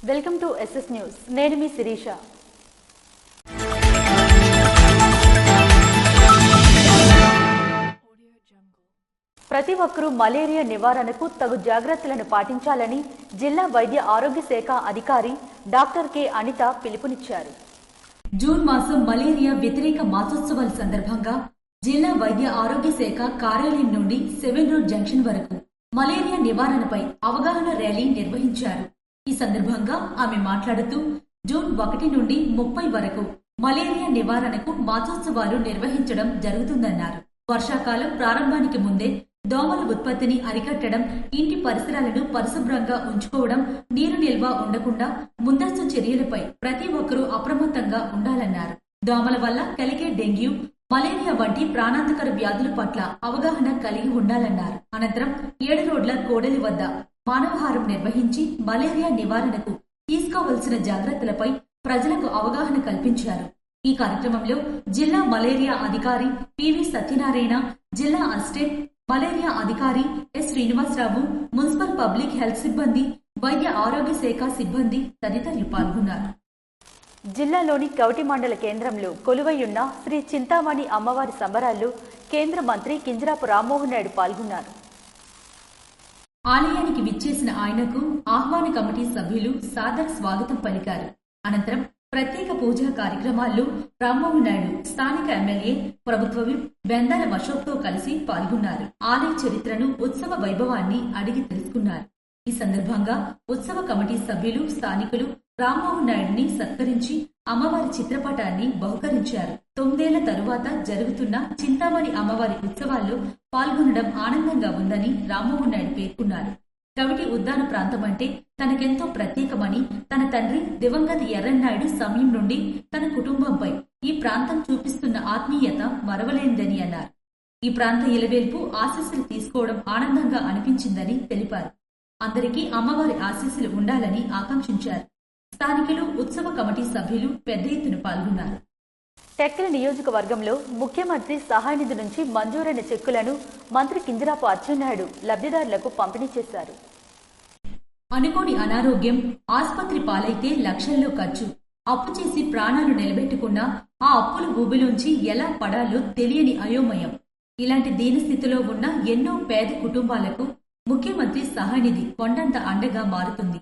Welcome to SS news. నేను మీ శిరీష. ప్రతి ఒక్కరూ మలేరియా నివారణకు తగు జాగ్రత్తలను పాటించాలని జిల్లా వైద్య ఆరోగ్య శాఖ అధికారి డాక్టర్ కె అనిత పిలుపునిచ్చారు. జూన్ మాసం మలేరియా వ్యతిరేక మాసోత్సవాల సందర్భంగా జిల్లా వైద్య ఆరోగ్య శాఖ కార్యాలయం నుండి 7 రోడ్ జంక్షన్ వరకు మలేరియా నివారణపై అవగాహన ర్యాలీ నిర్వహించారు. ఈ సందర్భంగా ఆమె మాట్లాడుతూ జూన్ 1 నుండి 30 వరకు మలేరియా నివారణకు మాసోత్సవాలు నిర్వహించడం జరుగుతుందన్నారు. వర్షాకాలం ప్రారంభానికి ముందే దోమల ఉత్పత్తిని అరికట్టడం, ఇంటి పరిసరాలను పరిశుభ్రంగా ఉంచుకోవడం, నీరు నిల్వ ఉండకుండా ముందస్తు చర్యలపై ప్రతి ఒక్కరూ అప్రమత్తంగా ఉండాలన్నారు. దోమల వల్ల కలిగే డెంగ్యూ, మలేరియా వంటి ప్రాణాంతకర వ్యాధుల పట్ల అవగాహన కలిగి ఉండాలన్నారు. అనంతరం 7 రోడ్ల కోడలి వద్ద మానవహారం నిర్వహించి మలేరియా నివారణకు తీసుకోవలసిన జాగ్రత్తలపై ప్రజలకు అవగాహన కల్పించారు. ఈ కార్యక్రమంలో జిల్లా మలేరియా అధికారి పివి సత్యనారాయణ, జిల్లా అసిస్టెంట్ మలేరియా అధికారి S Srinivasarao, municipal public health సిబ్బంది, వైద్య ఆరోగ్య శాఖ సిబ్బంది తదితరులు పాల్గొన్నారు. జిల్లాలోని కవటి మండల కేంద్రంలో కొలువైయున్న శ్రీ చింతామణి అమ్మవారి సంబరాల్లో కేంద్ర మంత్రి కింజరాపు రామ్మోహన్ నాయుడు పాల్గొన్నారు. ఆలయానికి విచ్చేసిన ఆయనకు ఆహ్వాన కమిటీ సభ్యులు సాదర స్వాగతం పలికారు. అనంతరం ప్రత్యేక పూజా కార్యక్రమాల్లో రామ్మోహన్ నాయుడు స్థానిక ఎమ్మెల్యే, ప్రభుత్వ విప్ బెందాల అశోక్తో కలిసి పాల్గొన్నారు. ఆలయ చరిత్రను, ఉత్సవ వైభవాన్ని అడిగి తెలుసుకున్నారు. ఈ సందర్భంగా ఉత్సవ కమిటీ సభ్యులు, స్థానికులు రామ్మోహన్ నాయుడిని సత్కరించి అమ్మవారి చిత్రపటాన్ని బహుకరించారు. 9 ఏళ్ల తరువాత జరుగుతున్న చింతామణి అమ్మవారి ఉత్సవాల్లో పాల్గొనడం ఆనందంగా ఉందని రామ్మోహన్ నాయుడు పేర్కొన్నారు. కవిటి ఉద్దాన ప్రాంతం అంటే తనకెంతో ప్రత్యేకమని, తన తండ్రి దివంగత ఎర్రన్నాయుడు సమయం నుండి తన కుటుంబంపై ఈ ప్రాంతం చూపిస్తున్న ఆత్మీయత మరవలేనిదని అన్నారు. ఈ ప్రాంత ఇలవేల్పు ఆశీస్సులు తీసుకోవడం ఆనందంగా అనిపించిందని తెలిపారు. అందరికీ అమ్మవారి ఆశీస్సులు ఉండాలని ఆకాంక్షించారు. స్థానికులు, ఉత్సవ కమిటీ సభ్యులు పెద్ద ఎత్తున పాల్గొన్నారు. టెక్కలి నియోజకవర్గంలో ముఖ్యమంత్రి సహాయ నిధి నుంచి మంజూరైన చెక్కులను మంత్రి కింజరాపు అచ్చెన్నాయుడు లబ్ధిదారులకు పంపిణీ చేశారు. అనుకోని అనారోగ్యం, ఆసుపత్రి పాలైతే లక్షల్లో ఖర్చు, అప్పు చేసి ప్రాణాలు నిలబెట్టుకున్న ఆ అప్పుల ఊబిలోంచి ఎలా పడాలో తెలియని అయోమయం. ఇలాంటి దీనస్థితిలో ఉన్న ఎన్నో పేద కుటుంబాలకు ముఖ్యమంత్రి సహాయ నిధి కొండంత అండగా మారుతుంది.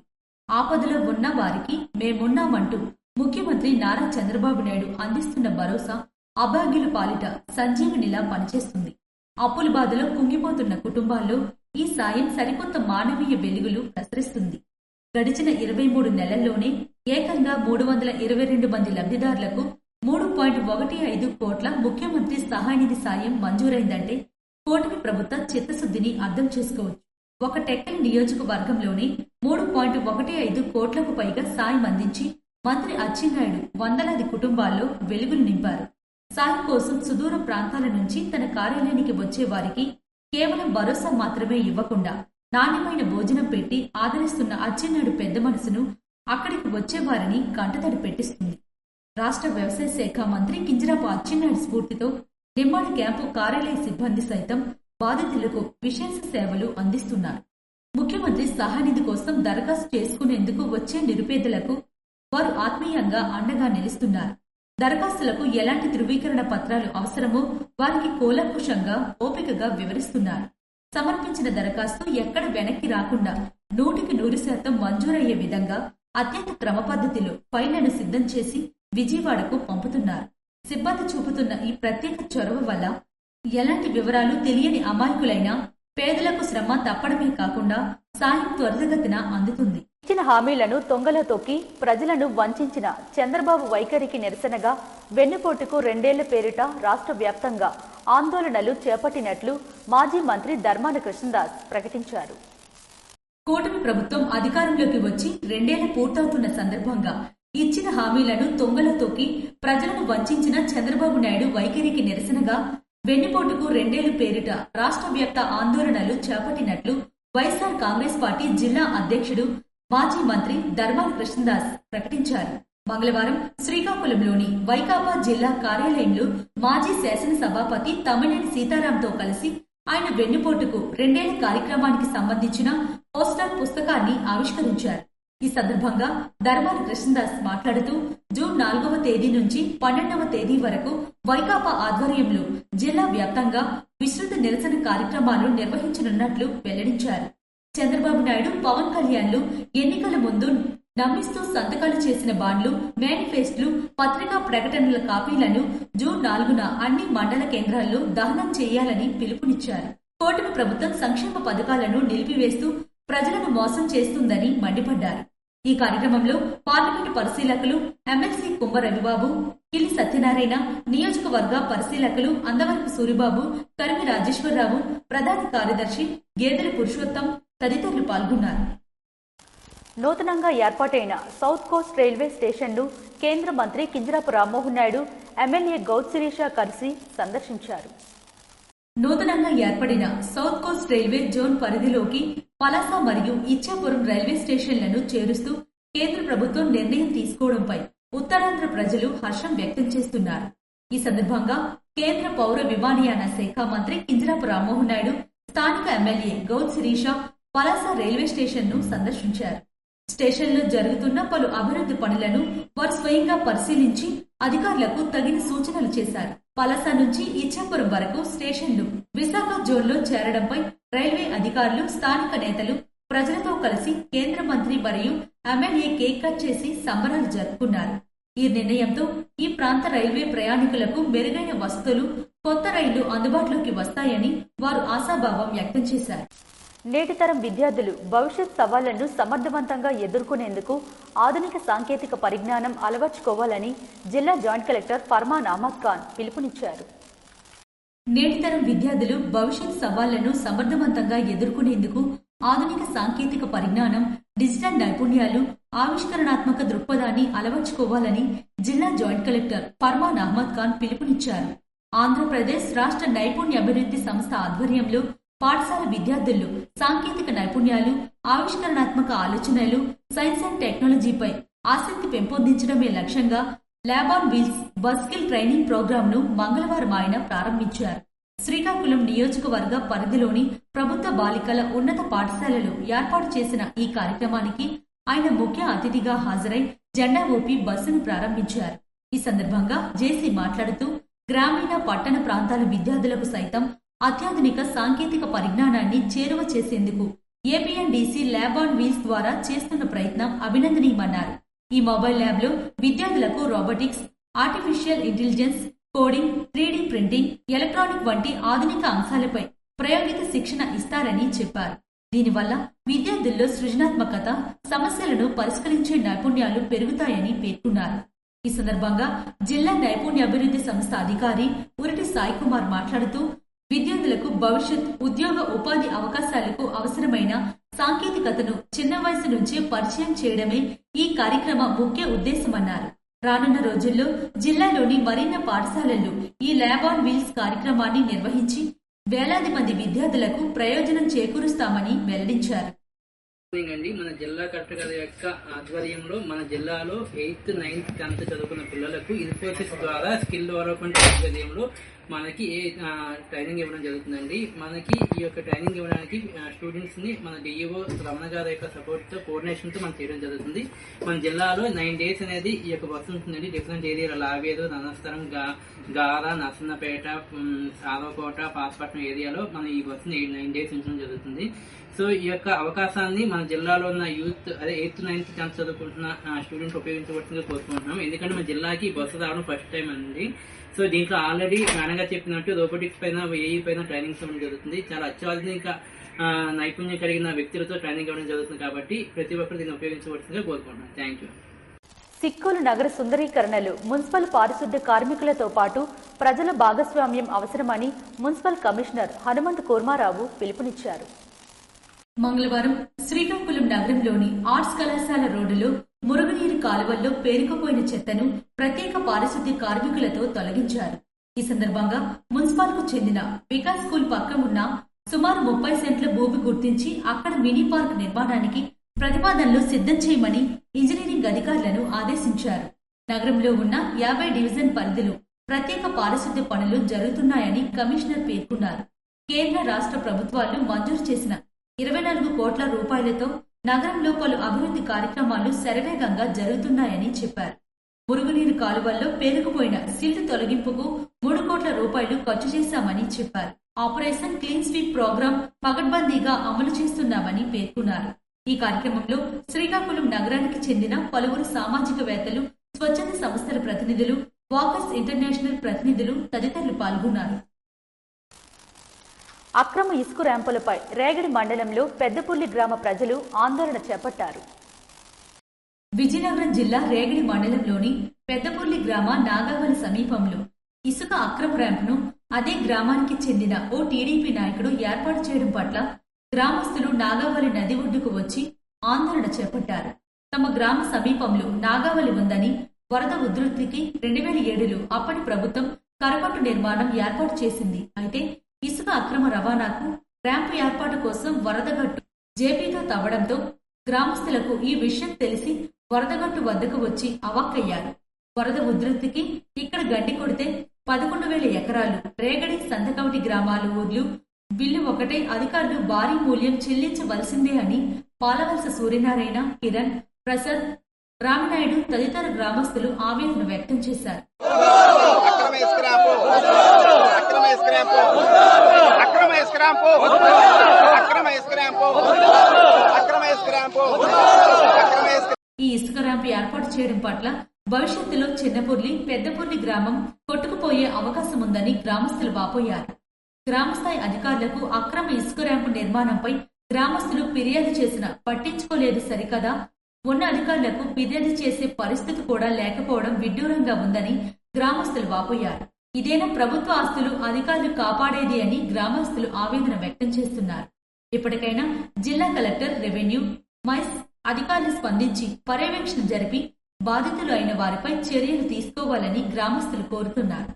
ఆపదలో ఉన్న వారికి మేమున్నామంటూ ముఖ్యమంత్రి నారా చంద్రబాబు నాయుడు అందిస్తున్న భరోసా అభాగ్యుల పాలిట సంజీవనిలా పనిచేస్తుంది. అప్పుల బాధలో కుంగిపోతున్న కుటుంబాల్లో ఈ సాయం సరికొత్త మానవీయ వెలుగులు ప్రసరిస్తుంది. గడిచిన 23 నెలల్లోనే ఏకంగా 322 మంది లబ్ధిదారులకు 3.15 కోట్ల ముఖ్యమంత్రి సహాయ నిధి సాయం మంజూరైందంటే కూటమి ప్రభుత్వ చిత్తశుద్ధిని అర్థం చేసుకోవచ్చు. ఒక టెక్కలి నియోజకవర్గంలోనే 3.15 కోట్లకు పైగా సాయం అందించి మంత్రి అచ్చెన్నాయుడు వందలాది కుటుంబాల్లో వెలుగులు నింపారు. సాయం కోసం సుదూర ప్రాంతాల నుంచి తన కార్యాలయానికి వచ్చే వారికి కేవలం భరోసా మాత్రమే ఇవ్వకుండా నాణ్యమైన భోజనం పెట్టి ఆదరిస్తున్న అచ్చెన్నాయుడు పెద్ద మనసును అక్కడికి వచ్చే వారిని కంటతడి పెట్టిస్తుంది. రాష్ట్ర వ్యవసాయ శాఖ మంత్రి కింజరాపు అచ్చెన్నాయుడు స్ఫూర్తితో నిమ్మాడ క్యాంపు కార్యాలయ సిబ్బంది సైతం బాధితులకు విశేష సేవలు అందిస్తున్నారు. ముఖ్యమంత్రి సహాయ నిధి కోసం దరఖాస్తు చేసుకునేందుకు వచ్చే నిరుపేదలకు వారు ఆత్మీయంగా అండగా నిలుస్తున్నారు. దరఖాస్తులకు ఎలాంటి ధృవీకరణ పత్రాలు అవసరమో వారికి కూలంకుషంగా, ఓపికగా వివరిస్తున్నారు. సమర్పించిన దరఖాస్తు ఎక్కడ వెనక్కి రాకుండా 100% మంజూరయ్యే విధంగా అత్యంత క్రమ పద్ధతిలో ఫైళ్లను సిద్ధం చేసి విజయవాడకు పంపుతున్నారు. సిబ్బంది చూపుతున్న ఈ ప్రత్యేక చొరవ వల్ల ఎలాంటి వివరాలు తెలియని అమాయకులైన పేదలకు శ్రమ తప్పడమే కాకుండా సాయం త్వరితగతిన అందుతుంది. ఇచ్చిన హామీలను తొంగలో తొక్కి ప్రజలను వంచిన చంద్రబాబు వైఖరికి నిరసనగా వెన్నుపోటుకు 2 ఏళ్ల పేరిట రాష్ట్ర వ్యాప్తంగా ఆందోళనలు చేపట్టినట్లు మాజీ మంత్రి ధర్మాన కృష్ణదాస్ ప్రకటించారు. కూటమి ప్రభుత్వం అధికారంలోకి వచ్చి 2 ఏళ్లు పూర్తవుతున్న సందర్భంగా ఇచ్చిన హామీలను తొంగలో తొక్కి ప్రజలను వంచిన చంద్రబాబు నాయుడు వైఖరికి నిరసనగా వెన్నుపోటుకు 2 ఏళ్ల పేరిట రాష్ట్ర వ్యాప్త ఆందోళనలు చేపట్టినట్లు వైఎస్ఆర్ కాంగ్రెస్ పార్టీ జిల్లా అధ్యక్షుడు మాజీ మంత్రి ధర్మాన కృష్ణదాస్ ప్రకటించారు. మంగళవారం శ్రీకాకుళంలోని వైకాపా జిల్లా కార్యాలయంలో మాజీ శాసనసభాపతి తమ్మినేని సీతారాంతో కలిసి ఆయన వెన్నుపోటుకు 2 ఏళ్ల కార్యక్రమానికి సంబంధించిన పోస్టర్ పుస్తకాన్ని ఆవిష్కరించారు. ఈ సందర్భంగా ధర్మాన కృష్ణదాస్ మాట్లాడుతూ జూన్ 4వ తేదీ నుంచి 12వ తేదీ వరకు వైకాపా ఆధ్వర్యంలో జిల్లా వ్యాప్తంగా విస్తృత నిరసన కార్యక్రమాలు నిర్వహించనున్నట్లు వెల్లడించారు. చంద్రబాబు నాయుడు, పవన్ కళ్యాణ్లు ఎన్నికల ముందు నమ్మిస్తూ సంతకాలు చేసిన బాండ్లు, మేనిఫెస్టోలు, పత్రికా ప్రకటనల కాపీలను జూన్ 4న అన్ని మండల కేంద్రాల్లో దహనం చేయాలని పిలుపునిచ్చారు. కూటమి ప్రభుత్వం సంక్షేమ పథకాలను నిలిపివేస్తూ ప్రజలను మోసం చేస్తుందని మండిపడ్డారు. ఈ కార్యక్రమంలో పార్లమెంటు పరిశీలకులు ఎమ్మెల్సీ కుంభ రవిబాబు, కిలి సత్యనారాయణ, నియోజకవర్గ పరిశీలకులు అందవరపు సూరిబాబు, కరిమి రాజేశ్వరరావు, ప్రధాన కార్యదర్శి గేదెల పురుషోత్తం తదితరులు పాల్గొన్నారు. నూతనంగా ఏర్పాటైన సౌత్ కోస్ట్ రైల్వే స్టేషన్ను కేంద్ర మంత్రి కింజరాపు రామ్మోహన్ నాయుడు, ఎమ్మెల్యే గౌత్ శిరీష కలిసి సందర్శించారు. నూతనంగా ఏర్పడిన సౌత్ కోస్ట్ రైల్వే జోన్ పరిధిలోకి పలాస మరియు ఇచ్చాపురం రైల్వే స్టేషన్లను చేరుస్తూ కేంద్ర ప్రభుత్వం నిర్ణయం తీసుకోవడంపై ఉత్తరాంధ్ర ప్రజలు హర్షం వ్యక్తం చేస్తున్నారు. ఈ సందర్భంగా కేంద్ర పౌర విమానయాన శాఖ మంత్రి కింజరాపు రామ్మోహన్ నాయుడు, స్థానిక ఎమ్మెల్యే గౌత్ శిరీష పలాస రైల్వే స్టేషన్ను సందర్శించారు. స్టేషన్లో జరుగుతున్న పలు అభివృద్ధి పనులను వారు స్వయంగా పరిశీలించి అధికారులకు తగిన సూచనలు చేశారు. పలాస నుంచి ఇచ్చాపురం వరకు స్టేషన్లు విశాఖ జోన్లో చేరడంపై రైల్వే అధికారులు, స్థానిక నేతలు ప్రజలతో కలిసి కేంద్ర మంత్రి మరియు ఎమ్మెల్యే కేక్ కట్ చేసి సంబరాలు జరుపుకున్నారు. ఈ నిర్ణయంతో ఈ ప్రాంత రైల్వే ప్రయాణికులకు మెరుగైన వసతులు, కొత్త రైళ్లు అందుబాటులోకి వస్తాయని వారు ఆశాభావం వ్యక్తం చేశారు. నేటి తరం విద్యార్థులు భవిష్యత్ సవాళ్లను సమర్థవంతంగా ఎదుర్కొనేందుకు ఆధునిక సాంకేతిక పరిజ్ఞానం అలవర్చుకోవాలని జిల్లా జాయింట్ కలెక్టర్ ఫర్మాన్ అహ్మద్ ఖాన్ పిలుపునిచ్చారు. నేటి తరం విద్యార్థులు భవిష్యత్ సవాళ్లను సమర్థవంతంగా ఎదుర్కొనేందుకు ఆధునిక సాంకేతిక పరిజ్ఞానం, డిజిటల్ నైపుణ్యాలు, ఆవిష్కరణాత్మక దృక్పథాన్ని అలవర్చుకోవాలని జిల్లా జాయింట్ కలెక్టర్ ఫర్మాన్ అహ్మద్ ఖాన్ పిలుపునిచ్చారు. ఆంధ్రప్రదేశ్ రాష్ట్ర నైపుణ్య అభివృద్ధి సంస్థ ఆధ్వర్యంలో పాఠశాల విద్యార్థులు సాంకేతిక నైపుణ్యాలు, ఆవిష్కరణాత్మక ఆలోచనలు, సైన్స్ అండ్ టెక్నాలజీపై ఆసక్తి పెంపొందించడమే లక్ష్యంగా lab on wheels bus skill training ప్రోగ్రాంను మంగళవారం ఆయన ప్రారంభించారు. శ్రీకాకుళం నియోజకవర్గ పరిధిలోని ప్రభుత్వ బాలికల ఉన్నత పాఠశాలలో ఏర్పాటు చేసిన ఈ కార్యక్రమానికి ఆయన ముఖ్య అతిథిగా హాజరై జెండా ఊపి బస్సును ప్రారంభించారు. ఈ సందర్భంగా జేసీ మాట్లాడుతూ గ్రామీణ, పట్టణ ప్రాంతాల విద్యార్థులకు సైతం అత్యాధునిక సాంకేతిక పరిజ్ఞానాన్ని చేరువ చేసేందుకు ఏపీఎన్డీసీ ల్యాబ్ ఆన్ వీల్స్ ద్వారా చేస్తున్న ప్రయత్నం అభినందనీయమన్నారు. ఈ మొబైల్ ల్యాబ్లో విద్యార్థులకు robotics, artificial intelligence, coding, 3D printing, electronic వంటి ఆధునిక అంశాలపై ప్రయోగిత శిక్షణ ఇస్తారని చెప్పారు. దీనివల్ల విద్యార్థుల్లో సృజనాత్మకత, సమస్యలను పరిష్కరించే నైపుణ్యాలు పెరుగుతాయని పేర్కొన్నారు. ఈ సందర్భంగా జిల్లా నైపుణ్యాభివృద్ధి సంస్థ అధికారి ఉరిటి సాయి కుమార్ మాట్లాడుతూ విద్యార్థులకు భవిష్యత్ ఉద్యోగ ఉపాధి అవకాశాలకు అవసరమైన సాంకేతికతను చిన్న వయసు నుంచే పరిచయం చేయడమే ఈ కార్యక్రమ ముఖ్య ఉద్దేశమన్నారు. రానున్న రోజుల్లో జిల్లాలోని మరిన్ని పాఠశాలల్లో ఈ ల్యాబ్ ఆన్ వీల్స్ కార్యక్రమాన్ని నిర్వహించి వేలాది మంది విద్యార్థులకు ప్రయోజనం చేకూరుస్తామని వెల్లడించారు. మన జిల్లా కలెక్టర్ గారి యొక్క ఆధ్వర్యంలో మన జిల్లాలో 8th, 9th, 10th చదువుకున్న పిల్లలకు ఇన్ఫోసిస్ ద్వారా స్కిల్ డెవలప్మెంట్ ఆధ్వర్యంలో మనకి ట్రైనింగ్ ఇవ్వడం జరుగుతుందండి. మనకి ఈ యొక్క ట్రైనింగ్ ఇవ్వడానికి స్టూడెంట్స్ ని మన డిఈఓ రమణ గారి యొక్క సపోర్ట్ తో, కోఆర్డినేషన్ తో మనం చేయడం జరుగుతుంది. మన జిల్లాలో 9 days అనేది ఈ యొక్క బస్సు ఉంటుందండి. డిఫరెంట్ ఏరియాలో లావేరు, ధనస్థరం, గార, నర్సన్నపేట, సారవకోట, పాస్పట్నం ఏరియాలో మనం ఈ బస్సుని 9 days ఉంచడం జరుగుతుంది. సో ఈ యొక్క అవకాశాన్ని మన జిల్లాలో ఉన్న యూత్, అదే 8th, 9th, 10th చదువుకుంటున్న స్టూడెంట్స్ ఉపయోగించవలసిందిగా కోరుకుంటున్నాం. ఎందుకంటే మన జిల్లాకి బస్సు రావడం ఫస్ట్ టైం అండి. సో దీంట్లో ఆల్రెడీ మేడం గారు చెప్పినట్టు రోబోటిక్స్ పైన, ఏఈ పైన ట్రైనింగ్స్ ఇవ్వడం జరుగుతుంది. చాలా అత్యాధునిక నైపుణ్యం కలిగిన వ్యక్తులతో ట్రైనింగ్ ఇవ్వడం జరుగుతుంది. కాబట్టి ప్రతి ఒక్కరు దీన్ని ఉపయోగించవలసిందిగా కోరుకుంటున్నాం. Thank you. సిక్కోలు నగర సుందరీకరణలు మున్సిపల్ పారిశుద్ధ్య కార్మికులతో పాటు ప్రజల భాగస్వామ్యం అవసరమని మున్సిపల్ కమిషనర్ హనుమంత్ కూర్మారావు పిలుపునిచ్చారు. మంగళవారం శ్రీకాకుళం నగరంలోని ఆర్ట్స్ కళాశాల రోడ్డులో మురుగునీరు కాలువల్లో పేరుకుపోయిన చెత్తను ప్రత్యేక పారిశుద్ధ్య కార్మికులతో తొలగించారు. ఈ సందర్భంగా మున్సిపాల్ కు చెందిన వికాస్ స్కూల్ పక్క ఉన్న సుమారు 30 సెంట్ల భూమి గుర్తించి అక్కడ మినీ పార్క్ నిర్మాణానికి ప్రతిపాదనలు సిద్ధం చేయమని ఇంజనీరింగ్ అధికారులను ఆదేశించారు. నగరంలో ఉన్న 50 డివిజన్ పరిధిలో ప్రత్యేక పారిశుద్ధ్య పనులు జరుగుతున్నాయని కమిషనర్ పేర్కొన్నారు. కేంద్ర, రాష్ట్ర ప్రభుత్వాలు మంజూరు చేసిన 24 కోట్ల రూపాయలతో నగరంలో పలు అభివృద్ధి కార్యక్రమాలు శరవేగంగా జరుగుతున్నాయని చెప్పారు. మురుగునీరు కాలువల్లో పేరుకుపోయిన సిల్ట్ తొలగింపుకు 3 కోట్ల రూపాయలు ఖర్చు చేశామని చెప్పారు. ఆపరేషన్ క్లీన్ స్వీప్ ప్రోగ్రాం పకడ్బందీగా అమలు చేస్తున్నామని పేర్కొన్నారు. ఈ కార్యక్రమంలో శ్రీకాకుళం నగరానికి చెందిన పలువురు సామాజికవేత్తలు, స్వచ్ఛంద సంస్థల ప్రతినిధులు, వాకర్స్ ఇంటర్నేషనల్ ప్రతినిధులు తదితరులు పాల్గొన్నారు. అక్రమ ఇసుక ర్యాంపులపై రేగడి మండలంలో పెద్దపుల్లి గ్రామ ప్రజలు ఆందోళన చేపట్టారు. విజయనగరం జిల్లా రేగడి మండలంలోని పెద్దపుల్లి గ్రామ నాగావళి సమీపంలో ఇసుక అక్రమ ర్యాంపును అదే గ్రామానికి చెందిన ఓ టీడీపీ నాయకుడు ఏర్పాటు చేయడం పట్ల గ్రామస్తులు నాగావళి నది ఒడ్డుకు వచ్చి ఆందోళన చేపట్టారు. తమ గ్రామ సమీపంలో నాగావళి ఉందని, వరద ఉధృతికి 2007లో అప్పటి ప్రభుత్వం కరకట్టు నిర్మాణం ఏర్పాటు చేసింది. అయితే ఇసుక అక్రమ రవాణాకు ర్యాంపు ఏర్పాటు కోసం వరదగట్టు జేపీతో తవ్వడంతో గ్రామస్తులకు ఈ విషయం తెలిసి వరదగట్టు వద్దకు వచ్చి అవాక్కయ్యారు. వరద ఉధృతికి ఇక్కడ గడ్డి కొడితే 11,000 ఎకరాలు రేగడి, సంతకవటి గ్రామాల ఊర్లు బిల్లు ఒకటే అధికారులు భారీ మూల్యం చెల్లించవలసిందే అని పాలవలస సూర్యనారాయణ, కిరణ్, ప్రసాద్, రామినాయుడు తదితర గ్రామస్తులు ఆవేదన వ్యక్తం చేశారు. ఈ ఇసుక ర్యాంపు ఏర్పాటు చేయడం పట్ల భవిష్యత్తులో చిన్నపుర్లి, పెద్దపుర్లి గ్రామం కొట్టుకుపోయే అవకాశం ఉందని గ్రామస్తులు వాపోయారు. గ్రామస్థాయి అధికారులకు అక్రమ ఇసుక ర్యాంపు నిర్మాణంపై గ్రామస్తులు ఫిర్యాదు చేసినా పట్టించుకోలేదు సరికదా, ఉన్న అధికారులకు ఫిర్యాదు చేసే పరిస్థితి కూడా లేకపోవడం విడ్డూరంగా ఉందని గ్రామస్తులు వాపోయారు. ఇదేనా ప్రభుత్వ ఆస్తులు అధికారులు కాపాడేది అని గ్రామస్తులు ఆవేదన వ్యక్తం చేస్తున్నారు. ఇప్పటికైనా జిల్లా కలెక్టర్, రెవెన్యూ, మైస్ అధికారులు స్పందించి పర్యవేక్షణ జరిపి బాధితులు అయిన వారిపై చర్యలు తీసుకోవాలని గ్రామస్తులు కోరుతున్నారు.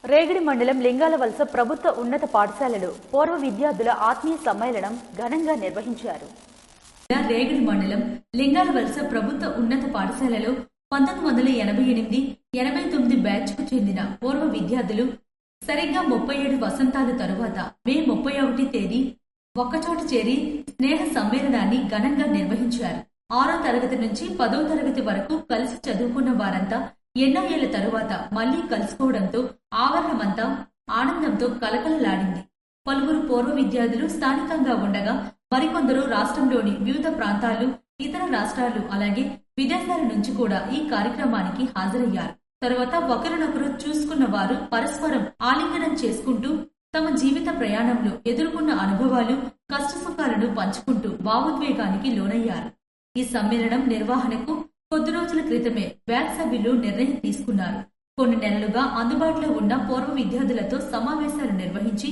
రేగడి మండలం లింగాలవలస ప్రభుత్వ ఉన్నత పాఠశాలలో పూర్వ విద్యార్థుల ఆత్మీయ సమ్మేళనం ఘనంగా నిర్వహించారు. రేగడి మండలం లింగాలవలస ప్రభుత్వ ఉన్నత పాఠశాలలో 1988-89 బ్యాచ్ కు చెందిన పూర్వ విద్యార్థులు సరిగ్గా 37 వసంతాల తరువాత మే 31 తేదీ ఒక్కచోట చేరి స్నేహ సమ్మేళనాన్ని ఘనంగా నిర్వహించారు. 6వ తరగతి నుంచి 10వ తరగతి వరకు కలిసి చదువుకున్న వారంతా ఎన్నో ఏళ్ల తరువాత మళ్లీ కలుసుకోవడంతో ఆవరణమంతా ఆనందంతో కలకలలాడింది. పలువురు పూర్వ విద్యార్థులు స్థానికంగా ఉండగా మరికొందరు రాష్ట్రంలోని వివిధ ప్రాంతాలు, ఇతర రాష్ట్రాలు అలాగే విదేశాల నుంచి కూడా ఈ కార్యక్రమానికి హాజరయ్యారు. తరువాత ఒకరినొకరు చూసుకున్న వారు పరస్పరం ఆలింగనం చేసుకుంటూ తమ జీవిత ప్రయాణంలో ఎదుర్కొన్న అనుభవాలు, కష్టసుఖాలను పంచుకుంటూ భావోద్వేగానికి లోనయ్యారు. ఈ సమ్మేళనం నిర్వహణకు కొద్ది రోజుల క్రితమే బ్యాచ్ సభ్యులు నిర్ణయం తీసుకున్నారు. కొన్ని నెలలుగా అందుబాటులో ఉన్న పూర్వ విద్యార్థులతో సమావేశాలు నిర్వహించి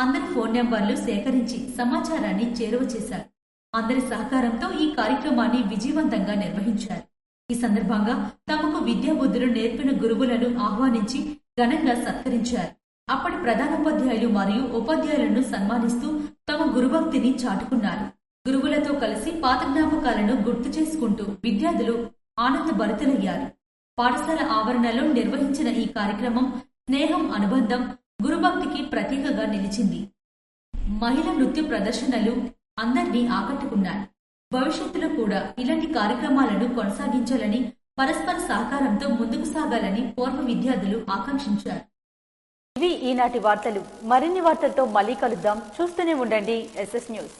అందరి ఫోన్ నెంబర్లు సేకరించి సమాచారాన్ని చేరువ చేశారు. అందరి సహకారంతో ఈ కార్యక్రమాన్ని విజయవంతంగా నిర్వహించారు. ఈ సందర్భంగా తమకు విద్యాబుద్ధులు నేర్పిన గురువులను ఆహ్వానించి ఘనంగా సత్కరించారు. అప్పటి ప్రధానోపాధ్యాయులు మరియు ఉపాధ్యాయులను సన్మానిస్తూ తమ గురుభక్తిని చాటుకున్నారు. గురువులతో కలిసి పాత జ్ఞాపకాలను గుర్తు చేసుకుంటూ విద్యార్థులు ఆనందభరితులయ్యారు. పాఠశాల ఆవరణలో నిర్వహించిన ఈ కార్యక్రమం స్నేహం, అనుబంధం, గురుభక్తికి ప్రతీకగా నిలిచింది. మహిళా నృత్య ప్రదర్శనలు అందరినీ ఆకట్టుకున్నాయి. భవిష్యత్తులో కూడా ఇలాంటి కార్యక్రమాలను కొనసాగించాలని, పరస్పర సహకారంతో ముందుకు సాగాలని పూర్వ విద్యార్థులు ఆకాంక్షించారు. ఇవి ఈనాటి వార్తలు. మరిన్ని వార్తలతో మళ్ళీ కలుద్దాం. చూస్తూనే ఉండండి SS న్యూస్.